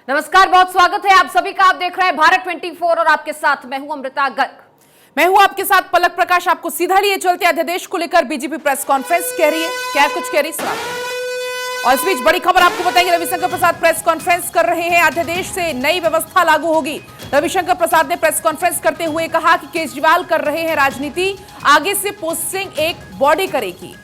नमस्कार, बहुत स्वागत है आप सभी का। आप देख रहे हैं भारत 24 और आपके साथ मैं हूं अमृता गर्ग। मैं हूं आपके साथ पलक प्रकाश। आपको सीधा लिए चलते अध्यादेश को लेकर बीजेपी प्रेस कॉन्फ्रेंस कह रही है, क्या कुछ कह रही सुनाते। और इस बीच बड़ी खबर आपको बताएंगे, रविशंकर प्रसाद प्रेस कॉन्फ्रेंस कर रहे हैं। अध्यादेश से नई व्यवस्था लागू होगी। रविशंकर प्रसाद ने प्रेस कॉन्फ्रेंस करते हुए कहा कि केजरीवाल कर रहे हैं राजनीति, आगे से पोस्टिंग एक बॉडी करेगी।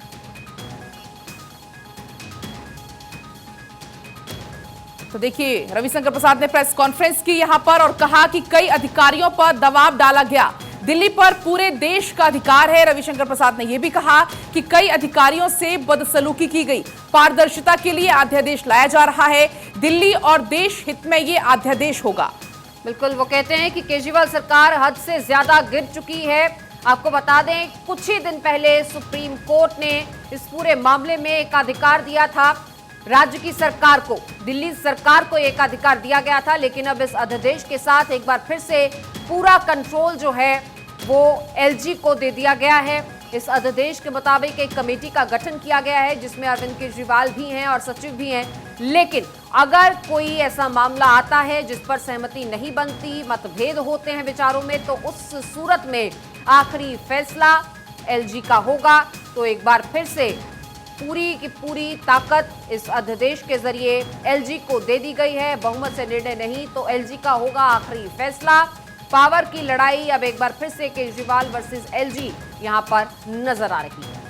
तो देखिए, रविशंकर प्रसाद ने प्रेस कॉन्फ्रेंस की यहां पर और कहा कि कई अधिकारियों पर दबाव डाला गया। दिल्ली पर पूरे देश का अधिकार है। रविशंकर प्रसाद ने यह भी कहा कि कई अधिकारियों से बदसलूकी की गई। पारदर्शिता के लिए अध्यादेश लाया जा रहा है। दिल्ली और देश हित में यह अध्यादेश होगा। बिल्कुल, वो कहते हैं कि केजरीवाल सरकार हद से ज्यादा गिर चुकी है। आपको बता दें, कुछ ही दिन पहले सुप्रीम कोर्ट ने इस पूरे मामले में एक अधिकार दिया था राज्य की सरकार को। दिल्ली सरकार को एक अधिकार दिया गया था, लेकिन अब इस अध्यादेश के साथ एक बार फिर से पूरा कंट्रोल जो है वो एलजी को दे दिया गया है। इस अध्यादेश के मुताबिक एक कमेटी का गठन किया गया है जिसमें अरविंद केजरीवाल भी हैं और सचिव भी हैं। लेकिन अगर कोई ऐसा मामला आता है जिस पर सहमति नहीं बनती, मतभेद होते हैं विचारों में, तो उस सूरत में आखिरी फैसला एलजी का होगा। तो एक बार फिर से पूरी की पूरी ताकत इस अध्यादेश के जरिए एलजी को दे दी गई है। बहुमत से निर्णय नहीं तो एलजी का होगा आखिरी फैसला। पावर की लड़ाई अब एक बार फिर से केजरीवाल वर्सेस एलजी यहां पर नजर आ रही है।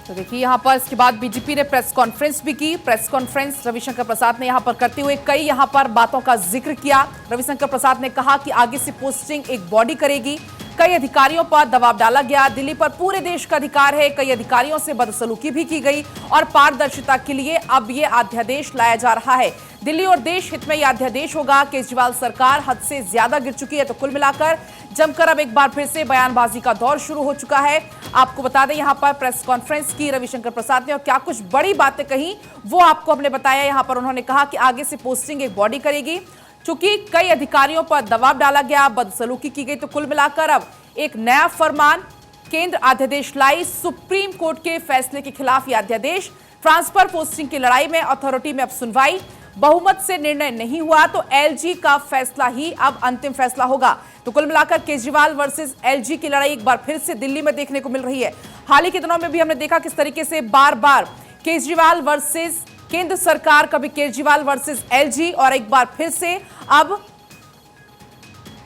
तो देखिए, यहां पर इसके बाद बीजेपी ने प्रेस कॉन्फ्रेंस भी की। प्रेस कॉन्फ्रेंस रविशंकर प्रसाद ने यहां पर करते हुए कई यहां पर बातों का जिक्र किया। रविशंकर प्रसाद ने कहा कि आगे से पोस्टिंग एक बॉडी करेगी। कई अधिकारियों पर दबाव डाला गया। दिल्ली पर पूरे देश का अधिकार है। कई अधिकारियों से बदसलूकी भी की गई और पारदर्शिता के लिए अब यह अध्यादेश लाया जा रहा है। दिल्ली और देश हित में यह अध्यादेश होगा। केजरीवाल सरकार हद से ज्यादा गिर चुकी है। तो कुल मिलाकर जमकर अब एक बार फिर से बयानबाजी का दौर शुरू हो चुका है। आपको बता दें, यहां पर प्रेस कॉन्फ्रेंस की रविशंकर प्रसाद ने और क्या कुछ बड़ी बातें कही वो आपको हमने बताया। यहां पर उन्होंने कहा कि आगे से पोस्टिंग एक बॉडी करेगी। चूंकि कई अधिकारियों पर दबाव डाला गया, बदसलूकी की गई, तो कुल मिलाकर अब एक नया फरमान केंद्र अध्यादेश लाई। सुप्रीम कोर्ट के फैसले के खिलाफ यह अध्यादेश। ट्रांसफर पोस्टिंग की लड़ाई में अथॉरिटी में अब सुनवाई। बहुमत से निर्णय नहीं हुआ तो एलजी का फैसला ही अब अंतिम फैसला होगा। तो कुल मिलाकर केजरीवाल वर्सेस एलजी की लड़ाई एक बार फिर से दिल्ली में देखने को मिल रही है। हाल ही के दिनों में भी हमने देखा किस तरीके से बार बार केजरीवाल वर्सेस केंद्र सरकार, कभी केजरीवाल वर्सेस एलजी, और एक बार फिर से अब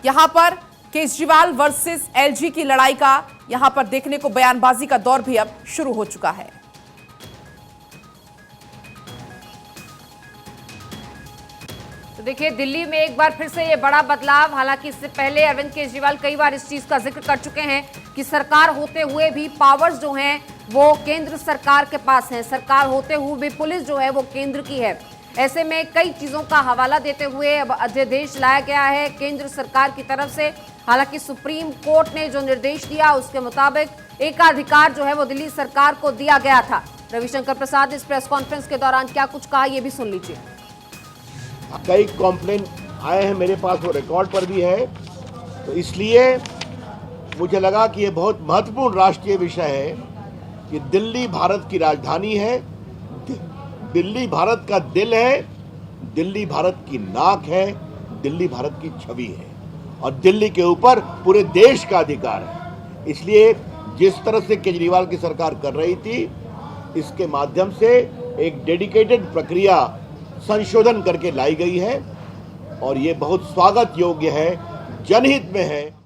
यहां पर केजरीवाल वर्सेस एलजी की लड़ाई का यहां पर देखने को बयानबाजी का दौर भी अब शुरू हो चुका है। तो देखिए, दिल्ली में एक बार फिर से ये बड़ा बदलाव। हालांकि इससे पहले अरविंद केजरीवाल कई बार इस चीज का जिक्र कर चुके हैं कि सरकार होते हुए भी पावर्स जो हैं वो केंद्र सरकार के पास हैं। सरकार होते हुए भी पुलिस जो है वो केंद्र की है। ऐसे में कई चीजों का हवाला देते हुए अब अध्यादेश लाया गया है केंद्र सरकार की तरफ से। हालांकि सुप्रीम कोर्ट ने जो निर्देश दिया उसके मुताबिक एकाधिकार जो है वो दिल्ली सरकार को दिया गया था। रविशंकर प्रसाद ने इस प्रेस कॉन्फ्रेंस के दौरान क्या कुछ कहा, ये भी सुन लीजिए। कई कॉम्प्लेन आए हैं मेरे पास, वो रिकॉर्ड पर भी है। तो इसलिए मुझे लगा कि ये बहुत महत्वपूर्ण राष्ट्रीय विषय है कि दिल्ली भारत की राजधानी है, दिल्ली भारत का दिल है, दिल्ली भारत की नाक है, दिल्ली भारत की छवि है और दिल्ली के ऊपर पूरे देश का अधिकार है। इसलिए जिस तरह से केजरीवाल की सरकार कर रही थी, इसके माध्यम से एक डेडिकेटेड प्रक्रिया संशोधन करके लाई गई है और ये बहुत स्वागत योग्य है, जनहित में है।